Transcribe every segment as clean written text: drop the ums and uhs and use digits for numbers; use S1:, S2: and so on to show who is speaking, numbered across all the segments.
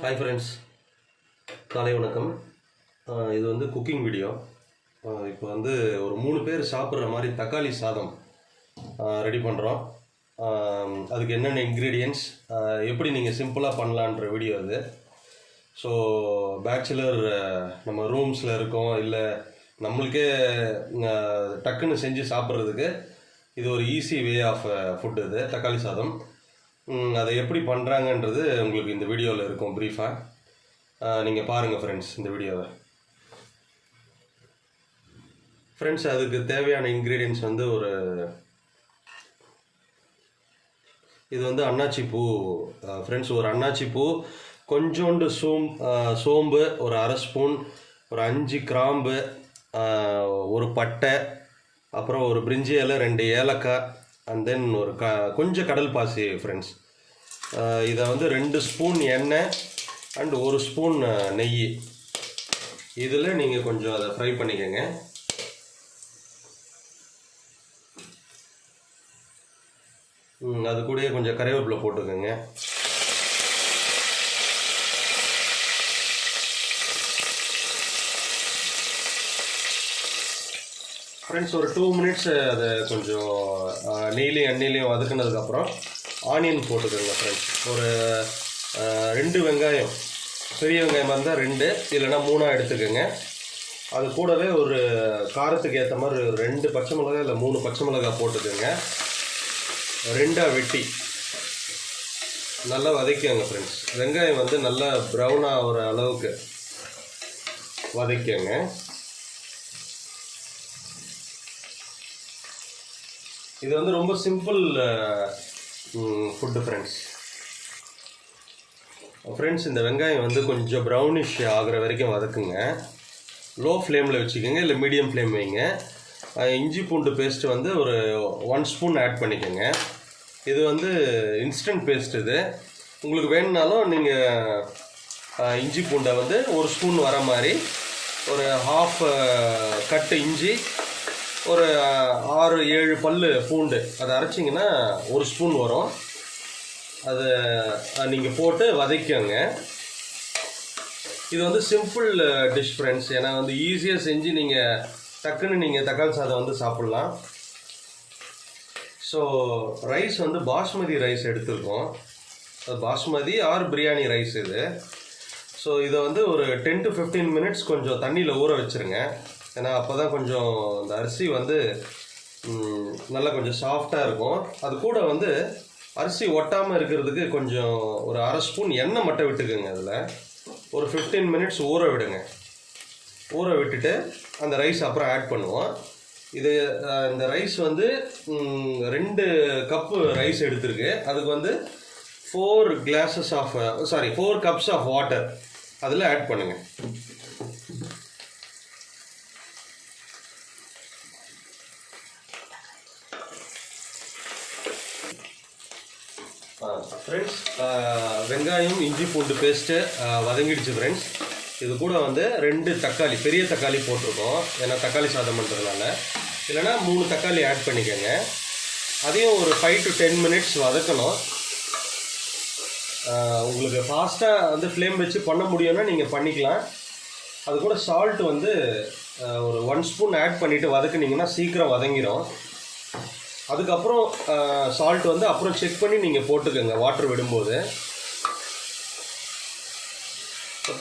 S1: Hi friends, காலை வணக்கம். இது வந்து குக்கிங் வீடியோ. இப்போ வந்து ஒரு 3 பேர் சாப்பிட்ற மாதிரி தக்காளி சாதம் ரெடி பண்ணுறோம். அதுக்கு என்னென்ன இன்க்ரீடியன்ட்ஸ், எப்படி நீங்கள் சிம்பிளாக பண்ணலான்ற வீடியோ அது. ஸோ பேச்சுலர் நம்ம ரூம்ஸில் இருக்கோம், இல்லை நம்மளுக்கே டக்குன்னு செஞ்சு சாப்பிட்றதுக்கு இது ஒரு ஈஸி வே ஆஃப் ஃபுட். இது தக்காளி சாதம். அதை எப்படி பண்ணுறாங்கன்றது உங்களுக்கு இந்த வீடியோவில் இருக்கும் ப்ரீஃபாக. நீங்கள் பாருங்கள் ஃப்ரெண்ட்ஸ் இந்த வீடியோவை. ஃப்ரெண்ட்ஸ், அதுக்கு தேவையான இன்க்ரீடியன்ட்ஸ் வந்து இது வந்து அன்னாச்சி பூ. ஃப்ரெண்ட்ஸ், ஒரு அன்னாச்சி பூ, கொஞ்சோண்டு சோம்பு, ஒரு அரை ஸ்பூன், ஒரு 5 கிராம்பு, ஒரு பட்டை, அப்புறம் ஒரு பிரிஞ்சி இலை, 2 ஏலக்காய், அண்ட் தென் ஒரு கொஞ்சம் கடல் பாசி ஃப்ரெண்ட்ஸ். இதை வந்து 2 ஸ்பூன் எண்ணெய் அண்ட் 1 ஸ்பூன் நெய், இதில் நீங்கள் கொஞ்சம் அதை ஃப்ரை பண்ணிக்கோங்க. அது கூடயே கொஞ்சம் கறிவேப்பிலை போட்டுக்கோங்க. ஃப்ரெண்ட்ஸ், ஒரு 2 மினிட்ஸ் அதை கொஞ்சம் நெய்லையும் எண்ணெயிலையும் வதக்குனதுக்கப்புறம் ஆனியன் போட்டுக்கோங்க ஃப்ரெண்ட்ஸ். ஒரு 2 வெங்காயம், பெரிய வெங்காயமாக இருந்தால் 2, இல்லைனா 3 எடுத்துக்கோங்க. அது கூடவே ஒரு காரத்துக்கு ஏற்ற மாதிரி 2 பச்சை மிளகாய் இல்லை 3 பச்சை மிளகாய் போட்டுக்கோங்க. 2 வெட்டி நல்லா வதக்கிக்கோங்க ஃப்ரெண்ட்ஸ். வெங்காயம் வந்து நல்லா ப்ரௌன் ஆகிற அளவுக்கு வதக்கிக்கோங்க. இது வந்து ரொம்ப சிம்பிள் ஃபுட்டு ஃப்ரெண்ட்ஸ். இந்த வெங்காயம் வந்து கொஞ்சம் ப்ரௌனிஷ் ஆகிற வரைக்கும் வதக்குங்க. லோ ஃப்ளேமில் வச்சுக்கோங்க, இல்லை மீடியம் ஃப்ளேம் வைங்க. இஞ்சி பூண்டு பேஸ்ட்டு வந்து ஒரு 1 ஸ்பூன் ஆட் பண்ணிக்கோங்க. இது வந்து இன்ஸ்டன்ட் பேஸ்ட். இது உங்களுக்கு வேணுனாலும் நீங்கள் இஞ்சி பூண்டை வந்து 1 ஸ்பூன் வர மாதிரி, ஒரு ½ கட்டு இஞ்சி, ஒரு 6-7 பல் பூண்டு, அதை அரைச்சிங்கன்னா 1 ஸ்பூன் வரும். அதை நீங்கள் போட்டு வதக்கிக்கோங்க. இது வந்து சிம்பிள் டிஷ் ஃப்ரெண்ட்ஸ். ஏன்னா வந்து ஈஸியாக செஞ்சு நீங்கள் டக்குன்னு நீங்கள் தக்காளி சாதம் வந்து சாப்பிட்லாம். ஸோ ரைஸ் வந்து பாஸ்மதி ரைஸ் எடுத்துருக்கோம். அது பாஸ்மதி ஆர் பிரியாணி ரைஸ் இது. ஸோ இதை வந்து ஒரு 10 to 15 மினிட்ஸ் கொஞ்சம் தண்ணியில் ஊற வச்சுருங்க. ஏன்னா அப்போ தான் கொஞ்சம் இந்த அரிசி வந்து நல்லா கொஞ்சம் சாஃப்டாக இருக்கும். அது கூட வந்து அரிசி ஒட்டாமல் இருக்கிறதுக்கு கொஞ்சம் ஒரு அரை ஸ்பூன் எண்ணெய் மட்டும் விட்டுக்குங்க. அதில் ஒரு 15 மினிட்ஸ் ஊற விடுங்க. ஊற விட்டுட்டு அந்த ரைஸ் அப்புறம் ஆட் பண்ணுவோம். இந்த ரைஸ் வந்து 2 கப்பு ரைஸ் எடுத்துருக்கு. அதுக்கு வந்து 4 கப்ஸ் ஆஃப் வாட்டர் அதில் ஆட் பண்ணுங்கள். ஃப்ரெண்ட்ஸ், வெங்காயம் இஞ்சி பூண்டு பேஸ்ட்டு வதங்கிடுச்சு ஃப்ரெண்ட்ஸ். இது கூட வந்து 2 தக்காளி, பெரிய தக்காளி போட்டிருக்கோம். ஏன்னா தக்காளி சாதம் பண்ணுறதுனால. இல்லைனா 3 தக்காளி ஆட் பண்ணிக்கோங்க. அதையும் ஒரு 5 to 10 மினிட்ஸ் வதக்கணும். உங்களுக்கு ஃபாஸ்ட்டாக வந்து ஃப்ளேம் வச்சு பண்ண முடியும்னா நீங்கள் பண்ணிக்கலாம். அது கூட சால்ட் வந்து ஒரு 1 ஸ்பூன் ஆட் பண்ணிவிட்டு வதக்குனிங்கன்னா சீக்கிரம் வதங்கிடும். அதுக்கப்புறம் சால்ட் வந்து அப்புறம் செக் பண்ணி நீங்கள் போட்டுக்கோங்க வாட்டர் விடும்போது.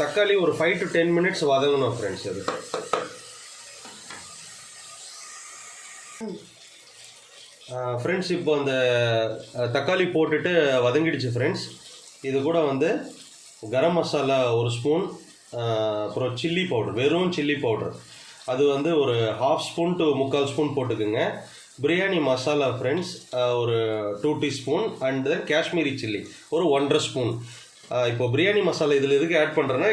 S1: தக்காளி ஒரு 5 to 10 மினிட்ஸ் வதங்கணும் ஃப்ரெண்ட்ஸ். அது ஃப்ரெண்ட்ஸ், இப்போ அந்த தக்காளி போட்டுட்டு வதங்கிடுச்சு ஃப்ரெண்ட்ஸ். இது கூட வந்து கரம் மசாலா 1 ஸ்பூன், அப்புறம் சில்லி பவுடர், வெறும் சில்லி பவுடர் அது வந்து ஒரு ½ ஸ்பூன் to 3/4 ஸ்பூன் போட்டுக்குங்க. பிரியாணி மசாலா ஃப்ரெண்ட்ஸ் ஒரு 2 teaspoon, and then Kashmiri chilli ஒரு 1½ ஸ்பூன். இப்போ பிரியாணி மசாலா இதில் எதுக்கு ஆட் பண்ணுறேன்னா,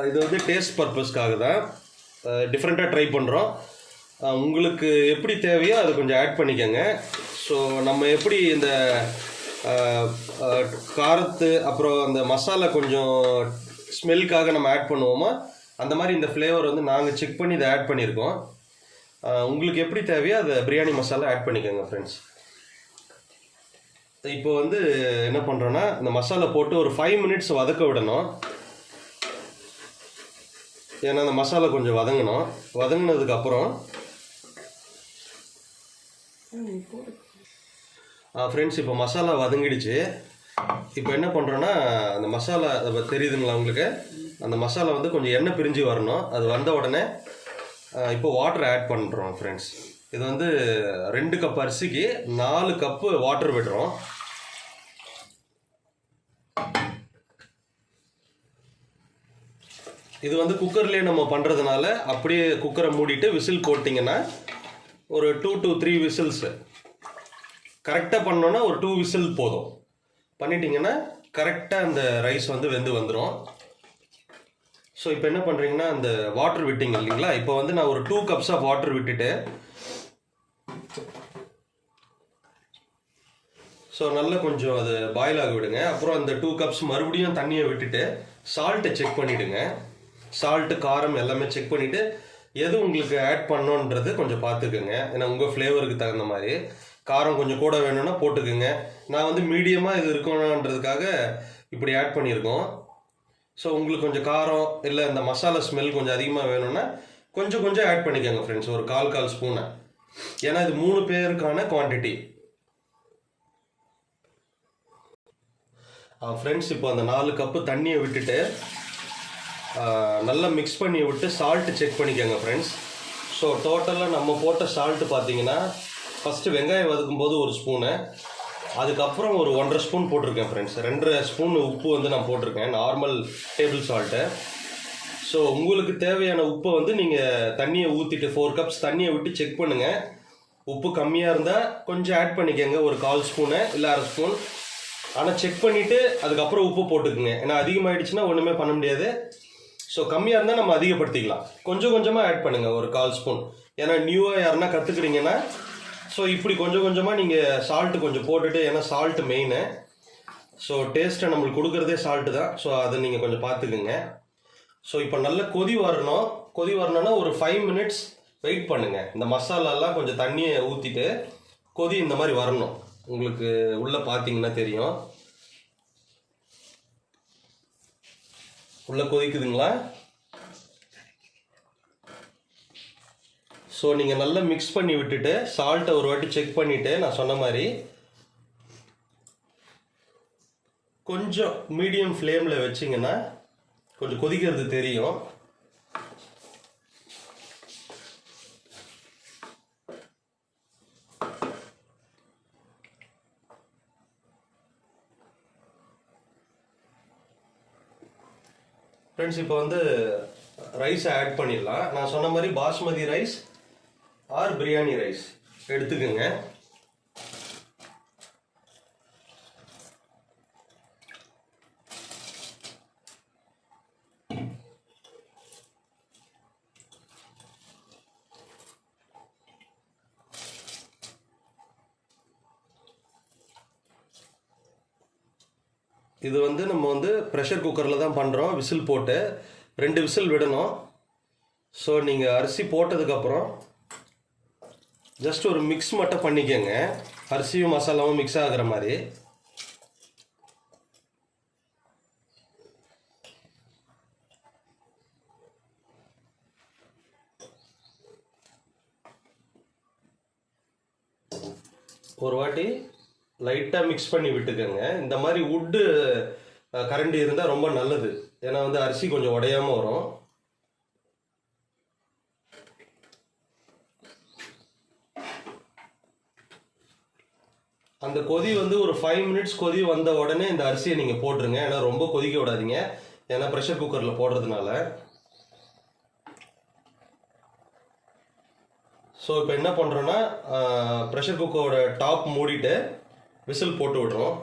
S1: இது வந்து டேஸ்ட் பர்பஸ்க்காக தான். டிஃப்ரெண்ட்டாக ட்ரை பண்ணுறோம். உங்களுக்கு எப்படி தேவையோ அது கொஞ்சம் ஆட் பண்ணிக்கோங்க. ஸோ நம்ம எப்படி இந்த காரத்து அப்புறம் அந்த மசாலா கொஞ்சம் ஸ்மெல்லுக்காக நம்ம ஆட் பண்ணுவோமோ, அந்த மாதிரி இந்த ஃப்ளேவர் வந்து நாங்கள் செக் பண்ணி இதை ஆட் பண்ணியிருக்கோம். உங்களுக்கு எப்படி தேவையோ அதை பிரியாணி மசாலா ஆட் பண்ணிக்கோங்க ஃப்ரெண்ட்ஸ். இப்போ வந்து என்ன பண்ணுறோன்னா இந்த மசாலா போட்டு ஒரு 5 மினிட்ஸ் வதக்க விடணும். ஏன்னா அந்த மசாலா கொஞ்சம் வதங்கணும். வதங்கினதுக்கப்புறம் ஃப்ரெண்ட்ஸ் இப்போ மசாலா வதங்கிடுச்சு. இப்போ என்ன பண்ணுறோன்னா அந்த மசாலா தெரியுதுங்களா உங்களுக்கு? அந்த மசாலா வந்து கொஞ்சம் எண்ணெய் பிரிஞ்சு வரணும். அது வந்த உடனே இப்போ வாட்டர் ஆட் பண்ணுறோம் ஃப்ரெண்ட்ஸ். இது வந்து 2 கப் அரிசிக்கு 4 கப்பு வாட்டர் விடுறோம். இது வந்து குக்கர்லேயே நம்ம பண்ணுறதுனால அப்படியே குக்கரை மூடிட்டு விசில் போட்டிங்கன்னா ஒரு 2 to 3 விசில்ஸு கரெக்டாக பண்ணோன்னா ஒரு 2 விசில் போதும். பண்ணிட்டீங்கன்னா கரெக்டாக அந்த ரைஸ் வந்து வெந்து வந்துடும். ஸோ இப்போ என்ன பண்ணுறீங்கன்னா அந்த வாட்டர் விட்டிங்க இல்லைங்களா? இப்போ வந்து நான் ஒரு 2 கப்ஸ் ஆஃப் வாட்டர் விட்டுட்டு ஸோ நல்லா கொஞ்சம் அது பாயில் ஆக விடுங்க. அப்புறம் அந்த 2 கப்ஸ் மறுபடியும் தண்ணியை விட்டுட்டு சால்ட்டை செக் பண்ணிவிடுங்க. சால்ட்டு காரம் எல்லாமே செக் பண்ணிவிட்டு எது உங்களுக்கு ஆட் பண்ணோன்றது கொஞ்சம் பார்த்துக்குங்க. ஏன்னா உங்கள் ஃப்ளேவருக்கு தகுந்த மாதிரி காரம் கொஞ்சம் கூட வேணும்னா போட்டுக்குங்க. நான் வந்து மீடியமாக இது இருக்கணுன்றதுக்காக இப்படி ஆட் பண்ணியிருக்கோம். ஸோ உங்களுக்கு கொஞ்சம் காரம் இல்லை இந்த மசாலா ஸ்மெல் கொஞ்சம் அதிகமாக வேணும்னா கொஞ்சம் ஆட் பண்ணிக்கோங்க ஃப்ரெண்ட்ஸ். ஒரு 1/4 ஸ்பூனை. ஏன்னா இது 3 பேருக்கான குவான்டிட்டி. ஃப்ரெண்ட்ஸ் இப்போ அந்த 4 கப்பு தண்ணியை விட்டுட்டு நல்லா மிக்ஸ் பண்ணி விட்டு சால்ட்டு செக் பண்ணிக்கோங்க ஃப்ரெண்ட்ஸ். ஸோ டோட்டலாக நம்ம போட்ட சால்ட்டு பார்த்தீங்கன்னா ஃபஸ்ட்டு வெங்காயம் வதக்கும்போது 1 ஸ்பூனு, அதுக்கப்புறம் ஒரு 1.5 ஸ்பூன் போட்டிருக்கேன் ஃப்ரெண்ட்ஸ். 2.5 ஸ்பூன் உப்பு வந்து நான் போட்டிருக்கேன், நார்மல் டேபிள் சால்ட்டு. ஸோ உங்களுக்கு தேவையான உப்பை வந்து நீங்கள் தண்ணியை ஊற்றிட்டு 4 கப்ஸ் தண்ணியை விட்டு செக் பண்ணுங்கள். உப்பு கம்மியாக இருந்தால் கொஞ்சம் ஆட் பண்ணிக்கோங்க, ஒரு 1/4 ஸ்பூனு இல்லை 1/2 ஸ்பூன். ஆனால் செக் பண்ணிவிட்டு அதுக்கப்புறம் உப்பு போட்டுக்குங்க. ஏன்னா அதிகமாகிடுச்சுன்னா ஒன்றுமே பண்ண முடியாது. ஸோ கம்மியாக இருந்தால் நம்ம அதிகப்படுத்திக்கலாம். கொஞ்சமாக ஆட் பண்ணுங்கள், ஒரு 1/4 ஸ்பூன். ஏன்னா நியூவாக யாருன்னா கற்றுக்குறீங்கன்னா ஸோ இப்படி கொஞ்சமாக நீங்கள் சால்ட்டு கொஞ்சம் போட்டுட்டு, ஏன்னா சால்ட்டு மெயினு. ஸோ டேஸ்ட்டை நம்மளுக்கு கொடுக்குறதே சால்ட்டு தான். ஸோ அதை நீங்கள் கொஞ்சம் பார்த்துக்குங்க. ஸோ இப்போ நல்ல கொதி வரணும்னா ஒரு 5 மினிட்ஸ் வெயிட் பண்ணுங்கள். இந்த மசாலாலாம் கொஞ்சம் தண்ணியை ஊற்றிட்டு கொதி இந்த மாதிரி வரணும். உங்களுக்கு உள்ளே பார்த்தீங்கன்னா தெரியும், உள்ளே கொதிக்குதுங்களா? ஸோ நீங்கள் நல்லா மிக்ஸ் பண்ணி விட்டுட்டு சால்ட்டை ஒரு வாட்டி செக் பண்ணிவிட்டு நான் சொன்ன மாதிரி கொஞ்சம் மீடியம் ஃப்ளேமில் வச்சிங்கன்னா கொஞ்சம் கொதிக்கிறது தெரியும். ஃப்ரெண்ட்ஸ் இப்போ வந்து ரைஸை ஆட் பண்ணிடலாம். நான் சொன்ன மாதிரி basmati rice or biryani rice எடுத்துக்கோங்க. இது வந்து நம்ம வந்து ப்ரெஷர் குக்கரில் தான் பண்ணுறோம். விசில் போட்டு 2 விசில் விடணும். ஸோ நீங்கள் அரிசி போட்டதுக்கப்புறம் ஜஸ்ட் ஒரு மிக்ஸ் மட்டும் பண்ணிக்கோங்க, அரிசியும் மசாலாவும் மிக்ஸ் ஆகிற மாதிரி. ஒரு வாட்டி லைட்டாக மிக்ஸ் பண்ணி விட்டுக்கோங்க. இந்த மாதிரி வுட்டு கரண்டி இருந்தால் ரொம்ப நல்லது. ஏன்னா வந்து அரிசி கொஞ்சம் உடையாமல் வரும். அந்த கொதி வந்து ஒரு 5 மினிட்ஸ் கொதி வந்த உடனே இந்த அரிசியை நீங்கள் போட்டுருங்க. ஏன்னா ரொம்ப கொதிக்க விடாதீங்க, ஏன்னா ப்ரெஷர் குக்கரில் போடுறதுனால. ஸோ இப்போ என்ன பண்ணுறோன்னா ப்ரெஷர் குக்கரோட டாப் மூடிட்டு விசில் போட்டு விடுறோம்.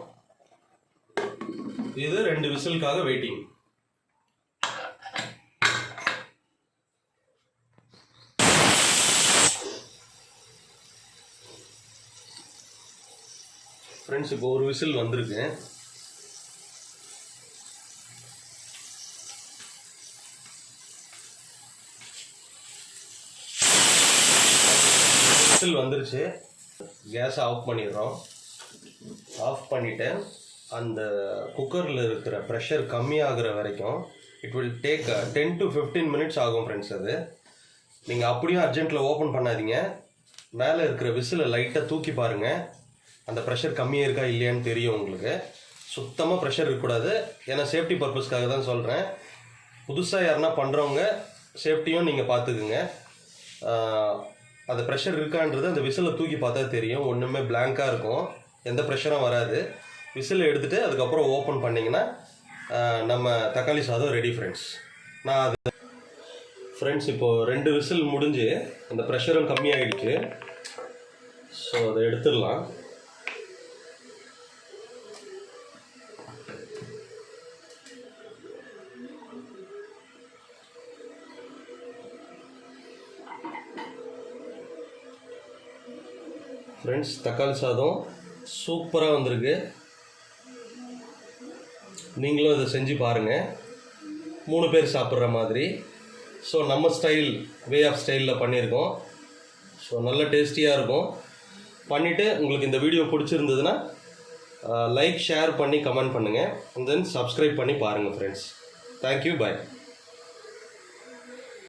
S1: இது 2 விசிலுக்காக வெயிட்டிங். ஃப்ரெண்ட்ஸ் இப்போ ஒரு விசில் வந்திருக்கு. விசில் வந்துருச்சு. கேஸ் ஆஃப் பண்ணிடுறோம். ஆஃப் பண்ணிவிட்டு அந்த குக்கரில் இருக்கிற ப்ரெஷர் கம்மியாகிற வரைக்கும் it will take 10 to 15 minutes ஆகும் ஃப்ரெண்ட்ஸ். அது நீங்கள் அப்படியும் அர்ஜென்ட்டில் ஓப்பன் பண்ணாதீங்க. மேலே இருக்கிற விசிலை லைட்டாக தூக்கி பாருங்கள். அந்த ப்ரெஷர் கம்மியாக இருக்கா இல்லையான்னு தெரியும் உங்களுக்கு. சுத்தமாக ப்ரெஷர் இருக்கக்கூடாது. ஏன்னா சேஃப்டி பர்பஸ்க்காக தான் சொல்கிறேன். புதுசாக யாருன்னா பண்ணுறவங்க சேஃப்டியும் நீங்கள் பார்த்துக்குங்க. அந்த ப்ரெஷர் இருக்கான்றது அந்த விசிலை தூக்கி பார்த்தா தெரியும். ஒன்றுமே பிளாங்காக இருக்கும், எந்த ப்ரெஷரும் வராது. விசில் எடுத்துகிட்டு அதுக்கப்புறம் ஓப்பன் பண்ணிங்கன்னா நம்ம தக்காளி சாதம் ரெடி ஃப்ரெண்ட்ஸ். நான் அது ஃப்ரெண்ட்ஸ் இப்போது 2 விசில் முடிஞ்சு அந்த ப்ரெஷரும் கம்மியாகிடுச்சு. ஸோ அதை எடுத்துடலாம். ஃப்ரெண்ட்ஸ் தக்காளி சாதம் சூப்பராக வந்திருக்கு. நீங்களும் இதை செஞ்சு பாருங்கள், 3 பேர் சாப்பிட்ற மாதிரி. ஸோ நம்ம ஸ்டைல், வே ஆஃப் ஸ்டைலில் பண்ணியிருக்கோம். ஸோ நல்ல டேஸ்டியாக இருக்கும். பண்ணிவிட்டு உங்களுக்கு இந்த வீடியோ பிடிச்சிருந்ததுன்னா லைக் ஷேர் பண்ணி கமெண்ட் பண்ணுங்கள். அண்ட் தென் சப்ஸ்கிரைப் பண்ணி பாருங்கள் ஃப்ரெண்ட்ஸ். தேங்க்யூ, பாய்.